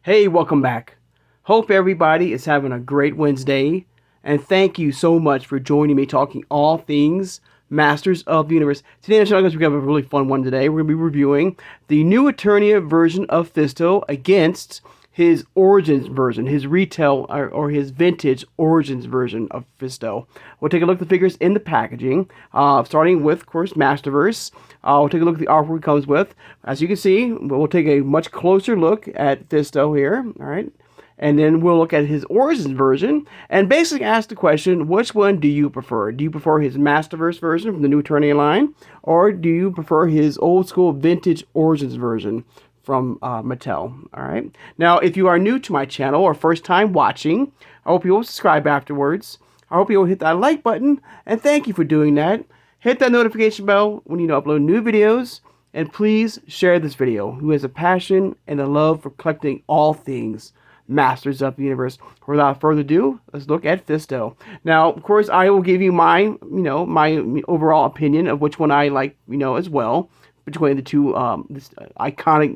Hey, welcome back. Hope everybody is having a great Wednesday, and thank you so much for joining me talking all things Masters of the Universe. Today on the channel, guys, we have a really fun one today. We're going to be reviewing the new Eternia version of FISTO against his Origins version, his retail or his vintage Origins version of FISTO. We'll take a look at the figures in the packaging, starting with, of course, MasterVerse. We'll take a look at the artwork it comes with. As you can see, we'll take a much closer look at FISTO here, all right? And then we'll look at his Origins version and basically ask the question, which one do you prefer? Do you prefer his MasterVerse version from the new Eternia line, or do you prefer his old school vintage Origins version from Mattel? All right. Now, if you are new to my channel or first time watching, I hope you will subscribe afterwards. I hope you will hit that like button, and thank you for doing that. Hit that notification bell when you upload new videos, and please share this video. Who has a passion and a love for collecting all things Masters of the Universe. Without further ado, let's look at FISTO. Now, of course, I will give you my, my overall opinion of which one I like, as well, between the two, this iconic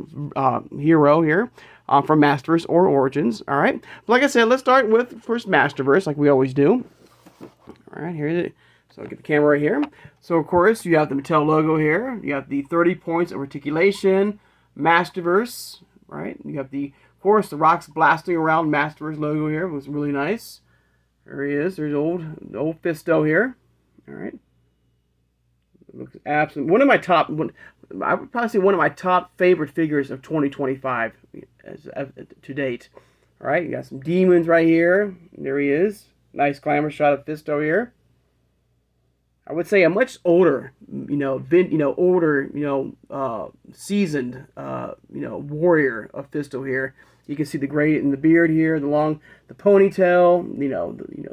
hero here from MasterVerse or Origins. All right. But like I said, let's start with, of course, MasterVerse, like we always do. All right, here's it. So I'll get the camera right here. So, of course, you have the Mattel logo here. You have the 30 points of articulation, MasterVerse, right? You have the, of course, the rocks blasting around MasterVerse logo here. It was really nice. There he is. There's old FISTO here. All right. It looks absolutely one of my top. I would probably say one of my top favorite figures of 2025 to date. All right. You got some demons right here. There he is. Nice glamour shot of FISTO here. I would say a much older, seasoned, warrior of FISTO here. You can see the gray in the beard here, the ponytail,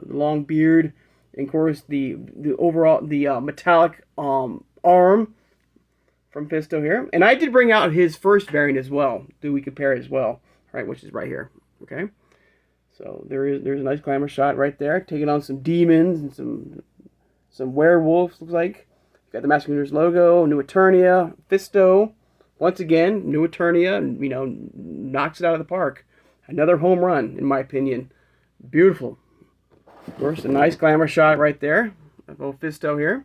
the long beard, and of course the overall metallic arm from FISTO here. And I did bring out his first variant as well. Do we compare it as well? Right, which is right here. Okay, so there's a nice glamour shot right there, taking on some demons and some werewolves, looks like. You got the Masters of the Universe logo, new Eternia, FISTO. Once again, new Eternia, knocks it out of the park. Another home run, in my opinion. Beautiful. Of course, a nice glamour shot right there of old FISTO here.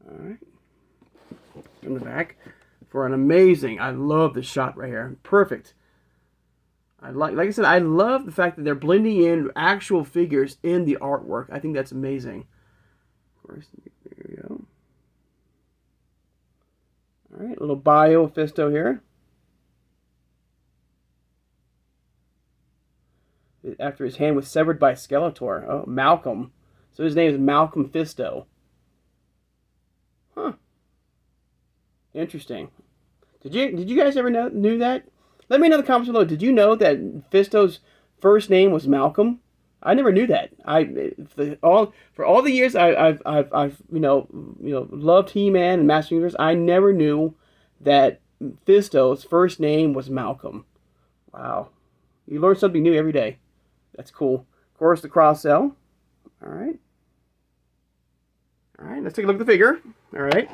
All right. From the back for an amazing, I love this shot right here. Perfect. Like I said, I love the fact that they're blending in actual figures in the artwork. I think that's amazing. Of course, there we go. All right, a little bio of FISTO here. After his hand was severed by Skeletor. Oh, Malcolm. So his name is Malcolm FISTO. Huh. Interesting. Did you guys ever knew that? Let me know in the comments below. Did you know that FISTO's first name was Malcolm? I never knew that. For all the years I've loved He-Man and Master Universe, I never knew that FISTO's first name was Malcolm. Wow, you learn something new every day. That's cool. Of course, the cross cell. All right. Let's take a look at the figure. All right,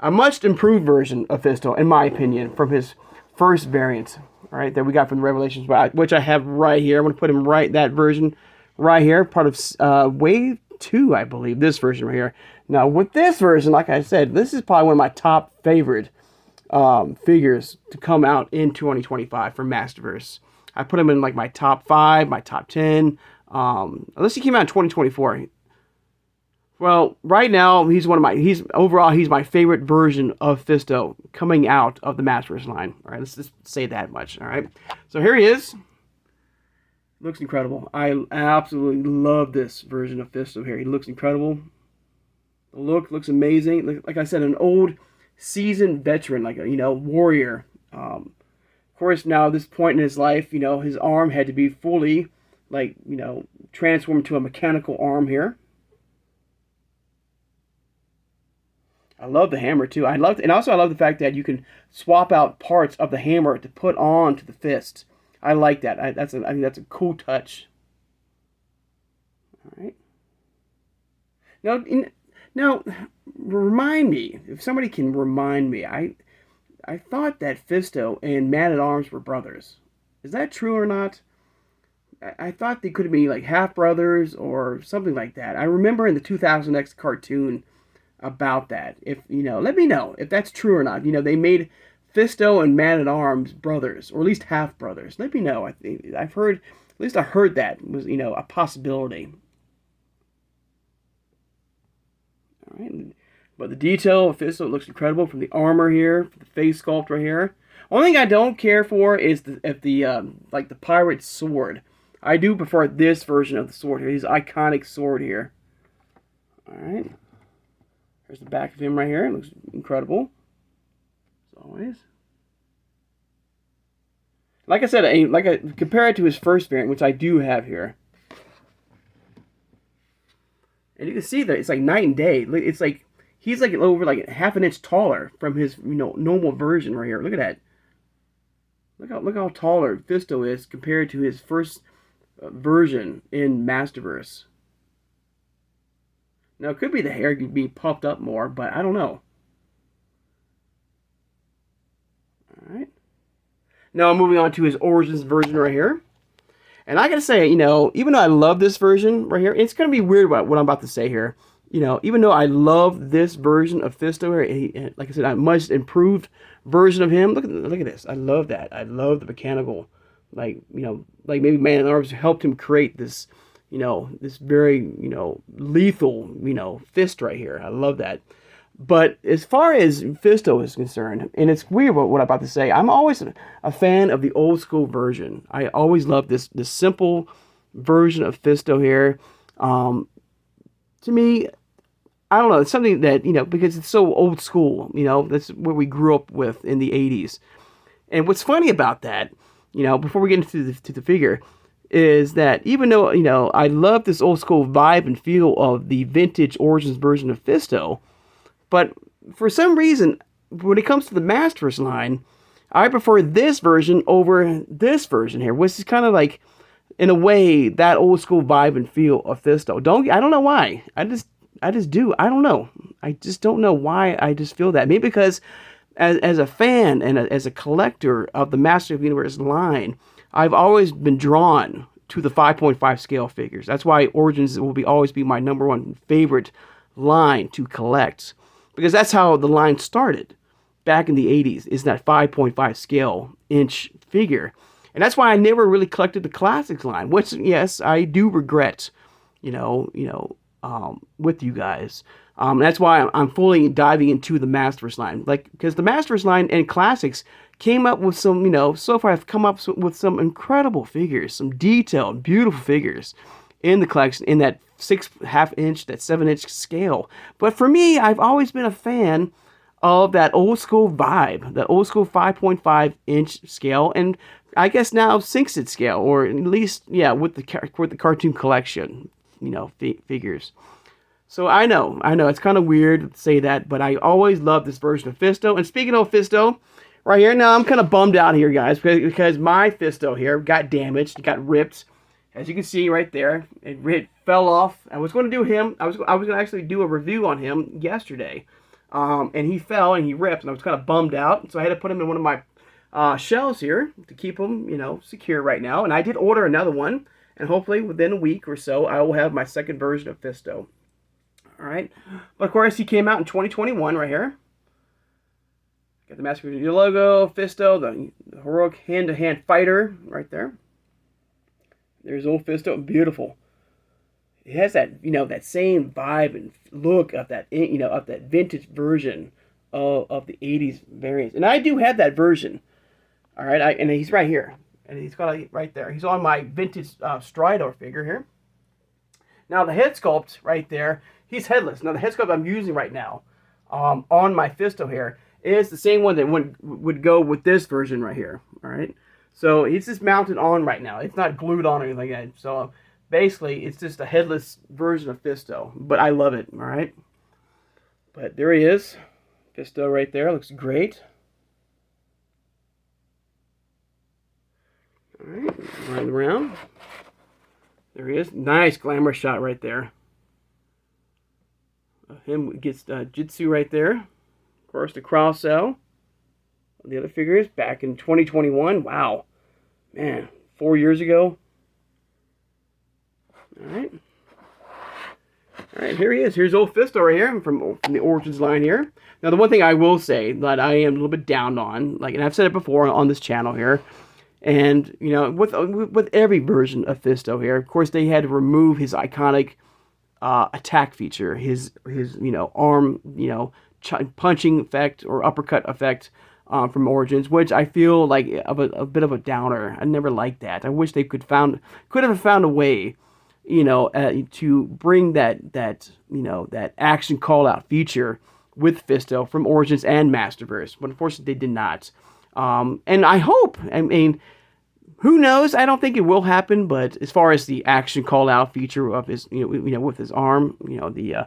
a much improved version of FISTO, in my opinion, from his first variant, all right, that we got from the Revelations, which I have right here. I'm going to put him that version right here, part of Wave 2, I believe, this version right here. Now, with this version, like I said, this is probably one of my top favorite figures to come out in 2025 from MasterVerse. I put him in like my top 5, my top 10, unless he came out in 2024. Well, right now he's my favorite version of FISTO coming out of the MasterVerse line. All right, let's just say that much. All right, so here he is. Looks incredible. I absolutely love this version of FISTO here. He looks incredible. The look looks amazing. Like I said, an old, seasoned veteran, like a warrior. Of course, now at this point in his life, his arm had to be fully, transformed to a mechanical arm here. I love the hammer too. I love the fact that you can swap out parts of the hammer to put on to the fist. I like that. I think that's a cool touch. All right. Now, remind me, if somebody can remind me, I thought that Fisto and Man-at-Arms were brothers. Is that true or not? I thought they could be like half brothers or something like that. I remember in the 2000X cartoon about that. If you know, let me know if that's true or not. You know, they made Fisto and Man-at-Arms brothers, or at least half brothers. Let me know. I've heard, at least I heard that was a possibility. All right, but the detail of Fisto looks incredible from the armor here, the face sculpt right here. Only thing I don't care for is the like the pirate sword. I do prefer this version of the sword here. His iconic sword here. All right. There's the back of him right here. It looks incredible. As always. Like I said, compare it to his first variant, which I do have here. And you can see that it's like night and day. It's like he's like over like half an inch taller from his normal version right here. Look at that. Look how taller Fisto is compared to his first version in MasterVerse. Now, it could be the hair could be puffed up more, but I don't know. Alright. Now, I'm moving on to his Origins version right here. And I gotta say, even though I love this version right here, it's gonna be weird what I'm about to say here. Even though I love this version of Fisto here, like I said, a much improved version of him. Look at this. I love that. I love the mechanical, like maybe Man-at-Arms helped him create this, this very, lethal, fist right here. I love that. But as far as Fisto is concerned, and it's weird what I'm about to say, I'm always a fan of the old school version. I always love this simple version of Fisto here. To me, I don't know, it's something that, because it's so old school, that's what we grew up with in the 80s. And what's funny about that, before we get into the figure, is that even though, I love this old school vibe and feel of the vintage Origins version of Fisto, but for some reason, when it comes to the MasterVerse line, I prefer this version over this version here, which is kind of like, in a way, that old school vibe and feel of Fisto. I don't know why. I just do. I don't know. I just don't know why I just feel that. Maybe because as a fan and as a collector of the Master of the Universe line, I've always been drawn to the 5.5 scale figures. That's why Origins will always be my number one favorite line to collect. Because that's how the line started back in the 80s, is that 5.5 scale inch figure. And that's why I never really collected the Classics line, which, yes, I do regret, with you guys. That's why I'm fully diving into the MasterVerse line. Because the MasterVerse line and Classics came up with some, so far I've come up with some incredible figures, some detailed, beautiful figures in the collection, in that 6.5 inch, that 7-inch scale. But for me, I've always been a fan of that old school vibe, that old school 5.5 inch scale, and I guess now 6-inch scale, or at least, yeah, with the cartoon collection, figures. So I know, it's kind of weird to say that, but I always love this version of Fisto. And speaking of Fisto, right here, now I'm kind of bummed out here, guys, because my Fisto here got damaged, got ripped. As you can see right there, it fell off. I was going to do him. I was going to actually do a review on him yesterday, and he fell and he ripped, and I was kind of bummed out. So I had to put him in one of my shelves here to keep him, secure right now. And I did order another one, and hopefully within a week or so, I will have my second version of Fisto. All right, but of course he came out in 2021 right here. Got the MasterVerse logo, Fisto, the heroic hand-to-hand fighter right there. There's old Fisto, beautiful. It has that, that same vibe and look of that, of that vintage version of the 80s variants. And I do have that version. All right, and he's right here. And he's got right there. He's on my vintage Stridor figure here. Now the head sculpt right there, he's headless. Now the head sculpt I'm using right now on my Fisto here is the same one that would go with this version right here. All right. So it's just mounted on right now. It's not glued on or anything like that. So basically, it's just a headless version of Fisto. But I love it, all right? But there he is. Fisto right there. Looks great. All right, run around. There he is. Nice glamour shot right there. Him gets Jitsu right there. Of course, the cross cell. The other figures back in 2021. Wow, man, 4 years ago. All right. All right, here he is. Here's old Fisto right here from the Origins line here. Now, the one thing I will say that I am a little bit down on, like, and I've said it before on this channel here, and, you know, with every version of Fisto here, of course, they had to remove his iconic attack feature, his you know, arm, you know, punching effect or uppercut effect from Origins, which I feel like a bit of a downer. I never liked that. I wish they could have found a way, you know, to bring that you know, that action call out feature with Fisto from Origins and MasterVerse, but unfortunately they did not. And I hope, I mean, who knows? I don't think it will happen, but as far as the action call out feature of his, you know, with his arm, you know,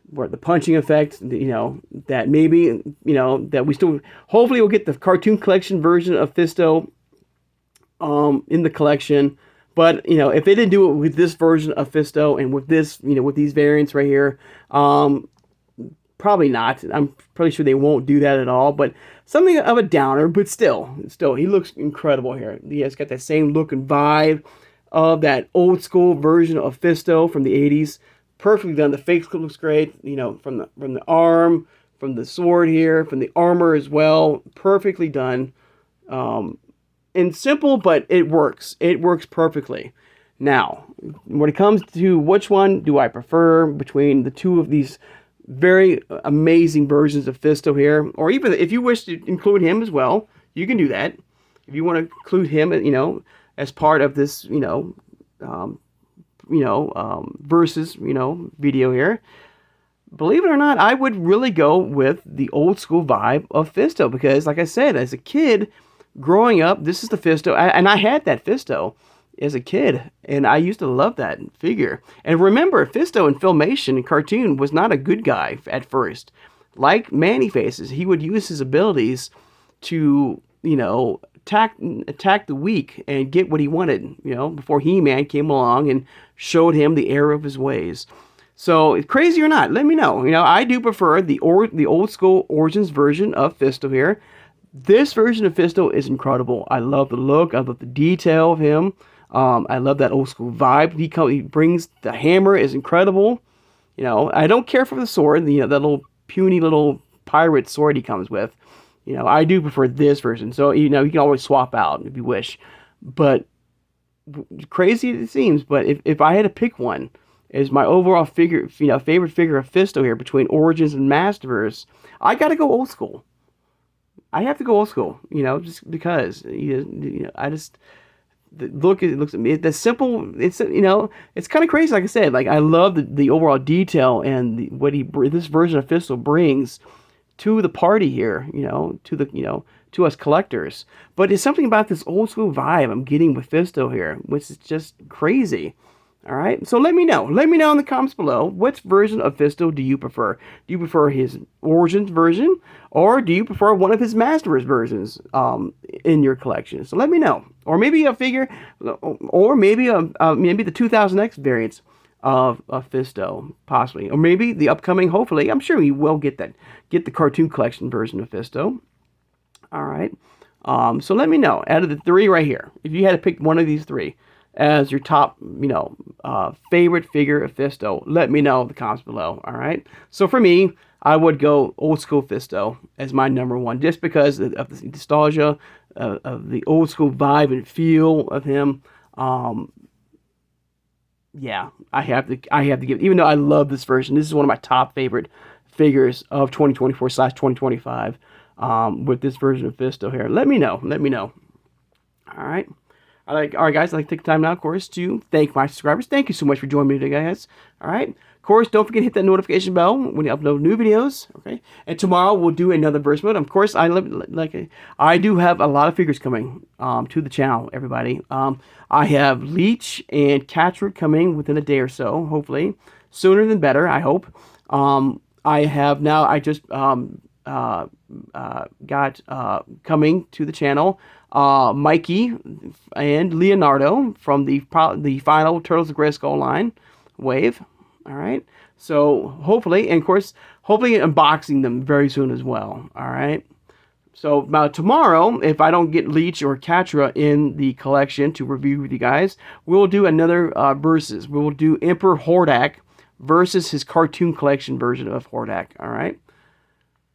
where the punching effect, you know, that maybe, you know, that we still, hopefully we'll get the cartoon collection version of Fisto in the collection. But, you know, if they didn't do it with this version of Fisto and with this, you know, with these variants right here, probably not. I'm pretty sure they won't do that at all. But something of a downer, but still, he looks incredible here. He has got that same look and vibe of that old school version of Fisto from the 80s. Perfectly done. The face looks great. You know, from the arm, from the sword here, from the armor as well. Perfectly done. And simple, but it works. It works perfectly. Now, when it comes to which one do I prefer between the two of these very amazing versions of Fisto here, or even if you wish to include him as well, you can do that. If you want to include him, you know, as part of this, you know, versus, you know, video here, believe it or not, I would really go with the old school vibe of Fisto because, like I said, as a kid growing up, this is the Fisto, and I had that Fisto as a kid, and I used to love that figure. And remember, Fisto in Filmation and cartoon was not a good guy at first. Like Man-E-Faces, he would use his abilities to, you know, attack the weak and get what he wanted, you know, before He-Man came along and showed him the error of his ways. So, crazy or not, let me know. You know, I do prefer the old school Origins version of Fisto here. This version of Fisto is incredible. I love the look. I love the detail of him. I love that old school vibe. He brings the hammer is incredible. You know, I don't care for the sword. You know, that little puny little pirate sword he comes with. You know, I do prefer this version. So, you know, you can always swap out if you wish. But crazy it seems, but if I had to pick one as my overall figure, you know, favorite figure of Fisto here between Origins and MasterVerse, I got to go old school. I have to go old school, you know, just because, you know, I just, it looks at me, the simple, it's, you know, it's kind of crazy, like I said, like, I love the overall detail and what this version of Fisto brings to the party here, you know, to us collectors. But it's something about this old school vibe I'm getting with Fisto here, which is just crazy. All right, so let me know. Let me know in the comments below, which version of Fisto do you prefer? Do you prefer his Origins version, or do you prefer one of his MasterVerse versions in your collection? So let me know. Or maybe a figure, or maybe the 2000X variants of Fisto, possibly. Or maybe the upcoming, hopefully, I'm sure you will get the cartoon collection version of Fisto. All right, so let me know, out of the three right here, if you had to pick one of these three as your top, you know, favorite figure of Fisto, let me know in the comments below, all right? So for me, I would go old school Fisto as my number one, just because of the nostalgia, of the old school vibe and feel of him. Yeah, I have to give, even though I love this version, this is one of my top favorite figures of 2024/2025, with this version of Fisto here. Let me know. All right. All right, guys, I'd like to take the time now, of course, to thank my subscribers. Thank you so much for joining me today, guys. All right. Of course, don't forget to hit that notification bell when you upload new videos. Okay. And tomorrow we'll do another verse mode. Of course, I do have a lot of figures coming to the channel, everybody. I have Leech and Catchroot coming within a day or so, hopefully. Sooner than better, I hope. I just got coming to the channel Mikey and Leonardo from the final Turtles of Gray Skull line wave. All right, So hopefully, and of course, hopefully unboxing them very soon as well. All right. So about tomorrow, if I don't get Leech or Catra in the collection to review with you guys, we'll do another versus. We will do Emperor Hordak versus his cartoon collection version of Hordak. All right.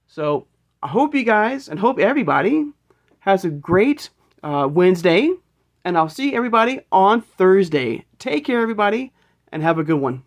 So I hope you guys and hope everybody has a great Wednesday, and I'll see everybody on Thursday. Take care, everybody, and have a good one.